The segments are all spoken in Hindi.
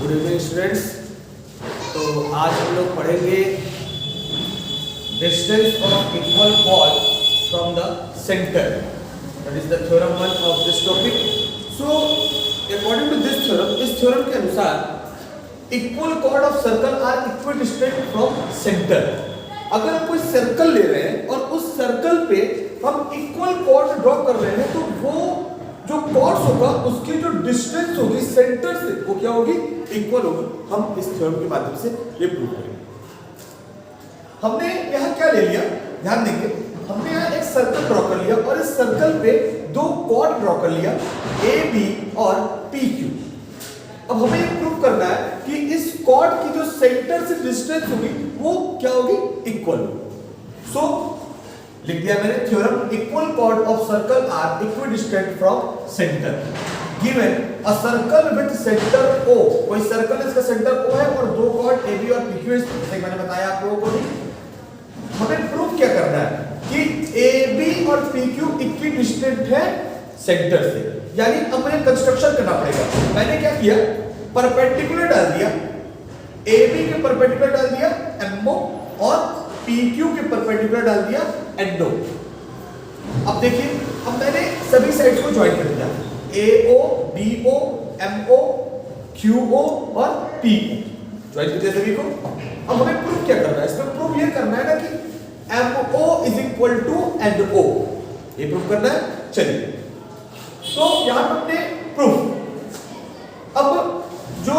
Good evening students. तो आज हम लोग पढ़ेंगे distance of equal chord from the centre, that is the theorem 1 of this topic. So according to this theorem, इस थ्योरम के अनुसार equal chord of circle are equidistant from centre. अगर हम कोई सर्कल ले रहे हैं और उस सर्कल पे हम इक्वल कॉर्ड ड्रॉ कर रहे हैं, तो वो जो कॉर्ड्स होगा उसकी जो डिस्टेंस होगी सेंटर से वो क्या होगी, इक्वल होगी। हम इस थ्योरम के माध्यम से ये प्रूव करेंगे। हमने यहाँ क्या ले लिया, ध्यान देंगे, हमने यहाँ एक सर्कल ड्रॉ कर लिया और इस सर्कल पे दो कॉर्ड ड्रॉ कर लिया, ए बी और पी क्यू। अब हमें ये प्रूव करना है कि इस कॉर्ड की जो सेंटर से डिस्टेंस होगी वो क्या होगी, इक्वल। सो लिख दिया मैंने theorem, equal chord of circle are equidistant from centre. Given a circle with centre O, कोई सर्कल इसका सेंटर ओ है और दो कॉर्ड ए बी और पी क्यू, जैसे मैंने बताया आप लोगों को भी। हमें प्रूव क्या करना है कि ए बी और पी क्यू इक्विडिस्टेंट है सेंटर से, यानी अब मुझे कंस्ट्रक्शन करना पड़ेगा। मैंने क्या किया, परपेंडिकुलर डाल दिया, ए बी के परपेंडिकुलर डाल दिया एमओ और PQ के परपेंडिकुलर डाल दिया एंडो। अब देखिए, अब मैंने सभी साइड्स को ज्वाइन कर दिया, AO, BO, MO, QO और PO ज्वाइन कर दिया सभी को। अब हमें प्रूफ क्या करना है, इसमें प्रूफ ये करना है ना कि MO is equal to NO, ये प्रूफ करना है। चलिए, तो यहां पर हमने प्रूफ, अब जो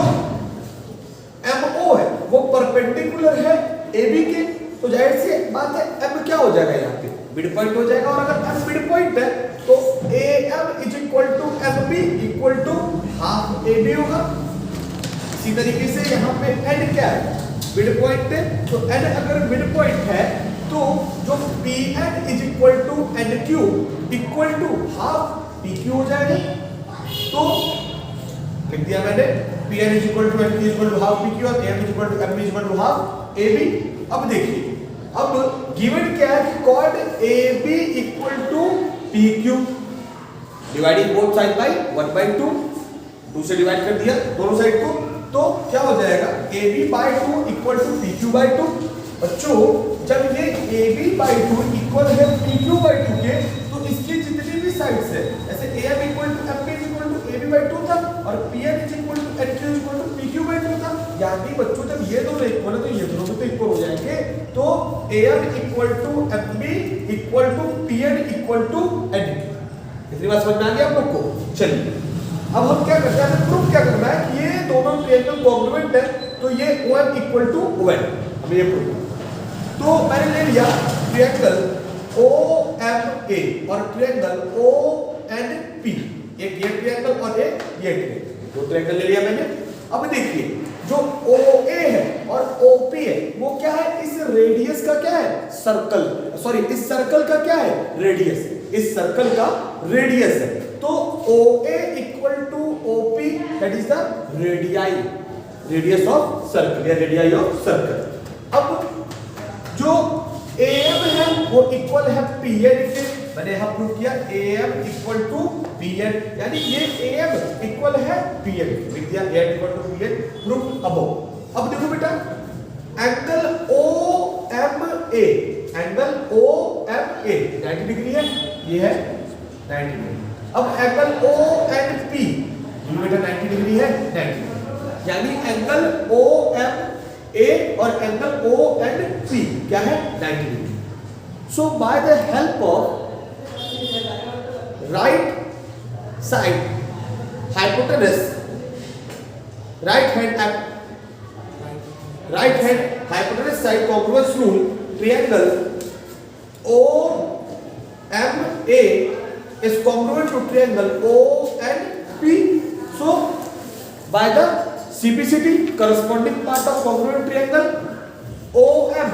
MO है वो परपेंडिकुलर है AB के, तो जाहिर सी बात है M क्या हो जाएगा, यहाँ पे मिड पॉइंट हो जाएगा। और अगर M मिड पॉइंट है तो AM is equal to MB equal to half AB होगा। इसी तरीके से यहाँ पे N क्या है, मिड पॉइंट है, तो N अगर मिड पॉइंट है तो जो PN is equal to NQ equal to half PQ हो जाएगा। तो लिख दिया मैंने, PN is equal to NQ equal to half PQ और AM is equal to MB is equal to half AB। अब देखिए, अब गिवन क्या है कि chord AB equal to PQ, dividing both side by 1/2, 2 से डिवाइड कर दिया दोनों साइड को, तो क्या हो जाएगा AB/2 इक्वल टू PQ/2। बच्चों, जब ये AB/2 इक्वल है PQ/2 के, तो इसकी जितनी भी साइड्स है, ऐसे AM equal to MB equal to AB/2 था और PN equal to NQ equal to PQ/2 था। यानी बच्चों, जब ये दोनों इक्वल है तो ये दोनों भी तो इक्वल हो जाएंगे। तो AM equal to MB equal to PN equal to NQ। इतनी बात समझ में आ गई आप लोग को। चलिए, अब हम क्या करते हैं, प्रूफ क्या करना है कि ये दोनों ट्रायंगल कॉन्ग्रुएंट है, तो ये OM इक्वल टू ON, हमें ये प्रूफ। तो मैंने ले लिया ट्रायंगल OMA और ट्रायंगल ONP, एक ये ट्रायंगल और एक ये ट्रायंगल, दो ट्रायंगल ले लिया मैंने। अब देखिए, जो OA है और OP है वो क्या है, इस रेडियस का क्या है, सर्कल, सॉरी इस सर्कल का क्या है, रेडियस, इस सर्कल का रेडियस है। तो OA equal to OP, that is the radii, radius of circle या रेडियाई ऑफ सर्कल। अब जो AM है वो इक्वल है PN के, मैंने यहां प्रूव किया AM इक्वल टू PN, यानी ये AM इक्वल है PN, लिख दिया AM equal to PN, proof above. अब देखो बेटा, angle OMA, angle OMA 90 degree है, ये है 90 डिग्री। अब एंगल ONP, ये बेटा 90 डिग्री है, 90 डिग्री, यानी एंगल OMA और एंगल ONP क्या है, 90 degree. So by the help of right side hypotenuse, right hand hypotenuse side congruence rule, triangle OMA is congruent to triangle ONP. So by the CPCT, corresponding part of congruent triangle OM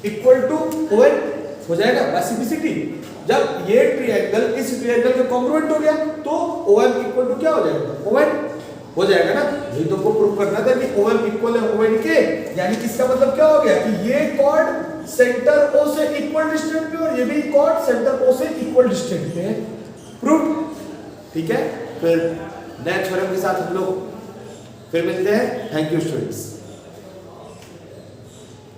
equal to ON हो जाएगा बाय CPCT। जब ये ट्रायंगल इस ट्रायंगल के कॉन्ग्रुएंट हो गया तो OM इक्वल टू क्या हो जाएगा, ON हो जाएगा ना। यही तुमको प्रूफ करना था कि OM इक्वल है ON के, यानी इसका मतलब क्या हो गया कि ये कॉर्ड सेंटर O से इक्वल डिस्टेंस पे और ये भी कॉर्ड सेंटर O से इक्वल डिस्टेंस पे है। प्रूफ, ठीक है। फिर नए थ्योरम के साथ हम लोग फिर मिलते हैं, थैंक यू स्टूडेंट्स।